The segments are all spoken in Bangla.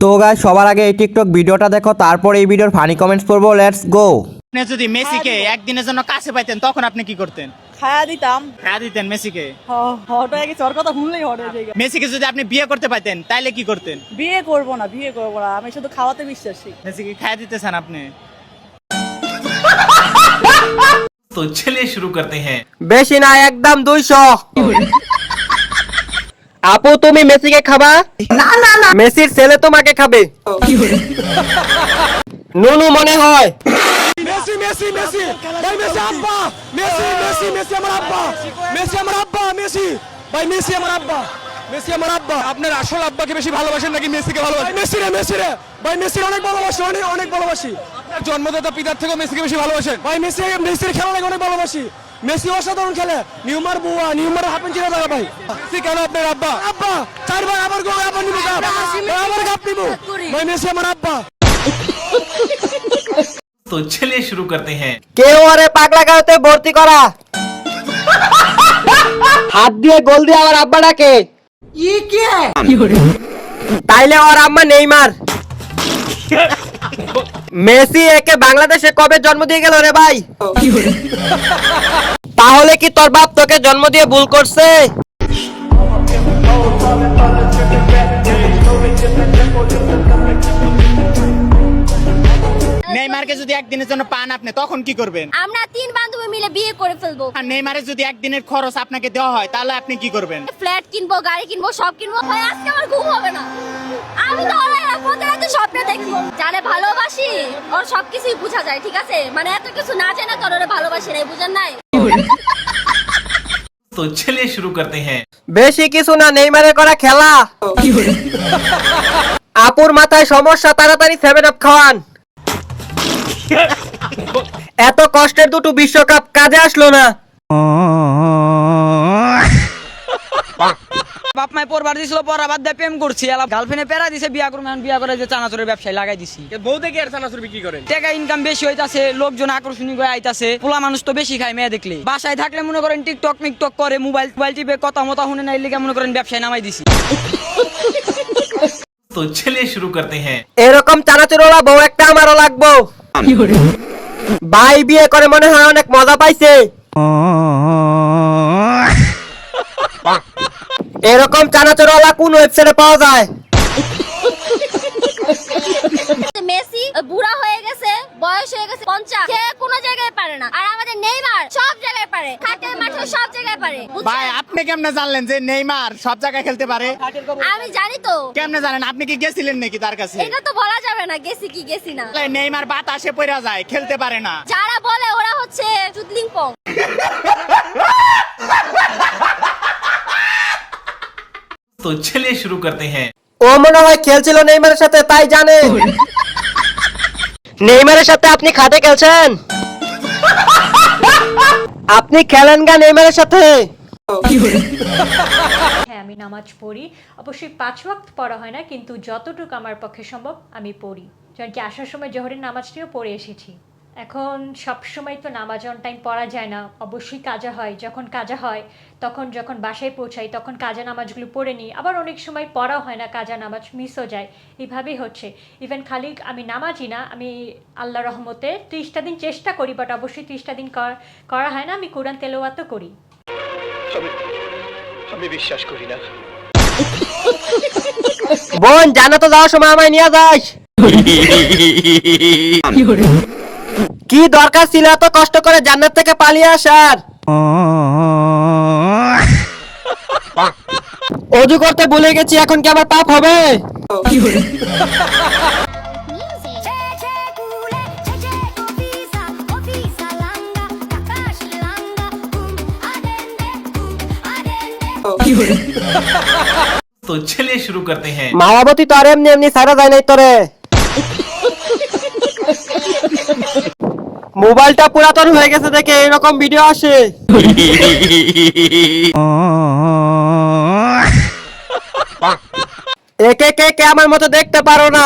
তো গাইস সবার আগে এই টিকটক ভিডিওটা দেখো, তারপর এই ভিডিওর ফানি কমেন্টস পড়বো। Let's go. আপনি যদি মেসিকে একদিনের জন্য কাছে পাইতেন তখন আপনি কি করতেন? খায়া দিতাম। খাওয়া দিতেন মেসিকে? হট হয়ে গেছে, ওর কথা শুনলেই হট হয়ে যায়। মেসিকে যদি আপনি বিয়ে করতে পাইতেন তাইলে কি করতেন? বিয়ে করবো না, আমি শুধু খাওয়াতে বিশ্বাসী। মেসিকে খাওয়া দিতে চান আপনি? तो चलिए शुरू करते हैं। বেশি না, একদম 200। আপু তুমি মেসিকে খাবা? না না না, মেসির ছেলে তোমাকে খাবে। নুনু মনে হয়। মেসি মেসি মেসি ভাই, মেসি আব্বা, মেসি মেসি মেসি আমার আব্বা, মেসি আমার আব্বা, মেসি ভাই, মেসি আমার আব্বা, মেসি আমার আব্বা। আপনার আসল আব্বাকে বেশি ভালোবাসেন নাকি মেসিকে ভালোবাসেন? মেসি রে, মেসি রে ভাই, মেসি অনেক ভালোবাসি, অনেক অনেক ভালোবাসি। আপনার জন্মদাতা পিতার থেকে মেসিকে বেশি ভালোবাসেন? ভাই মেসি, মেসির খেলা লাগে অনেক ভালোবাসি। মেসি অসাধারণ খেলে। নিউমার বুয়া, নিউমার হাফেন চিনা দাদা ভাই। মেসি কেন আপনার আব্বা? আব্বা চারবার আবার গো, আবার নিবো কাপ, আবার কাপ নিবো ভাই, মেসি আমার আব্বা। तो चलिए शुरू करते हैं। কেউ আরে পাগলা গাঁওতে ভর্তি করা। হাত দিয়ে গোল দিয়ে আমার আব্বাটাকে তাইলে ওর আম্মা নেইমার। মেসি একে বাংলাদেশে কবে জন্ম দিয়ে গেল রে ভাই? তাহলে কি তোর বাপ তোকে জন্ম দিয়ে ভুল করছে? নেইমারকে যদি একদিনের জন্য পান আপনি তখন কি করবেন? আমরা 3 বান্ধবী মিলে বিয়ে করে ফেলবো। আর নেইমারের যদি একদিনের খরচ আপনাকে দেওয়া হয় তাহলে আপনি কি করবেন? ফ্ল্যাট কিনবো, গাড়ি কিনবো, সব কিনবো। ভাই আজকে আমার ঘুম হবে না। আমি তো প্রতি রাতে স্বপ্ন দেখি। জানে ভালোবাসি, ওর সবকিছুই বোঝা যায়, ঠিক আছে? মানে এত কিছু না জেনে তোর ওরে ভালোবাসি নাই, বুঝেন নাই? तो चलिए शुरू करते हैं। বেশি কিছু না, নেইমারের করা খেলা। আপুর মাথায় সমস্যা, তাড়াতাড়ি 7 আপ খাওয়ান। এত কষ্টের দুটো বিশ্বকাপ কাজে আসলো না। বাপ মাই পরবার দিছিল, পরা বাদ দিয়ে প্রেম করছি, এলা গার্লফ্রেন্ডে পেরা দিছে, বিয়া করব, এখন বিয়া করে যে চানাচুরের ব্যবসায় লাগাই দিছি। বউ দেখে আর চানাচুর বিক্রি করেন? টাকা ইনকাম বেশি হইতাছে, লোকজন আকর্ষণীয় হয়ে আইতাছে, পোলা মানুষ তো বেশি খায় মেয়ে দেখলে। বাসায় থাকলে মনে করেন টিকটক মিকটক করে, মোবাইল টিপে কথা মতা শুনে নাই, লিখে মনে করেন ব্যবসায় নামাই দিছি। तो चलिए शुरू करते हैं। এরকম চানাচুরওয়ালা বউ একটা আমারও লাগবো। ভাই বিয়ে করে মনে হয় অনেক মজা পাইছে। এরকম চানাচুরওয়ালা কোন ওয়েবসাইটে পাওয়া যায়? মেসি বুড়া হয়ে গেছে, বয়স হয়ে গেছে 50, সে কোনো জায়গায় পারে না। আর আমাদের নেইমার সব জায়গায় পারে, খাটে মাঠে সব জায়গায় পারে। ভাই আপনি কেমনে জানলেন যে নেইমার সব জায়গায় খেলতে পারে? আমি জানি তো। কেমনে জানেন? আপনি কি গেছিলেন নাকি তার কাছে? এটা তো বলা যাবে না, গেছি কি গেছি না। নেইমার বাতাসে পড়া যায়, খেলতে পারে না। যারা বলে ওরা হচ্ছে চুদলিং পং। तो चलिए शुरू करते हैं। ও মনে হয় খেলছিল নেইমারের সাথে, তাই জানে। নেইমারের সাথে আপনি খাটে খেলছেন? আপনি খেলেন গা নেইমারের সাথে? হ্যাঁ, আমি নামাজ পড়ি। অবশ্যই 5 ওয়াক্ত পড়া হয় না, কিন্তু যতটুকু আমার পক্ষে সম্ভব আমি পড়ি। যেমন কি আসার সময় জোহরের নামাজটিও পড়ে এসেছি। এখন সব সময় তো নামাজ অন টাইম পড়া যায় না, অবশ্যই কাজা হয়। যখন কাজা হয় তখন যখন বাসায় পৌঁছাই তখন কাজা নামাজগুলো পড়ে নিই। আবার অনেক সময় পড়াও হয় না, কাজা নামাজ মিসও যায়। এইভাবেই হচ্ছে। ইভেন খালি আমি নামাজই না, আমি আল্লাহ রহমতে 30টা দিন চেষ্টা করি, বাট অবশ্যই 30টা দিন করা হয় না। আমি কোরআন তেলাওয়াতও করি। আমি বিশ্বাস করি না। বোন জান্নাতে যাওয়ার সময় আমায় নিয়ে যাস। কি দরকার ছিল এত কষ্ট করে জান্নাত থেকে পালিয়ে আসার? অজু করতে ভুলে গেছি, এখন কি আবার পাপ হবে? तो चलिए शुरू करते हैं। মায়াবতী তো আর এমনি এমনি সারা যায় নাই তোরে। মোবাইলটা পুরাতন হয়ে গেছে দেখে এরকম ভিডিও আসে। একে কে আমার মতো দেখতে পারো না?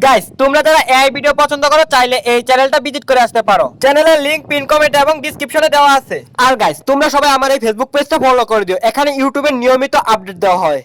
গাইস তোমরা যারা এই ভিডিও পছন্দ করো চাইলে এই চ্যানেলটা ভিজিট করে আসতে পারো। চ্যানেলের লিংক পিন কমেন্ট এবং ডেসক্রিপশনে দেওয়া আছে। আর গাইস তোমরা সবাই আমার এই ফেসবুক পেজটা ফলো করে দিও, এখানে ইউটিউবের নিয়মিত আপডেট দেওয়া হয়।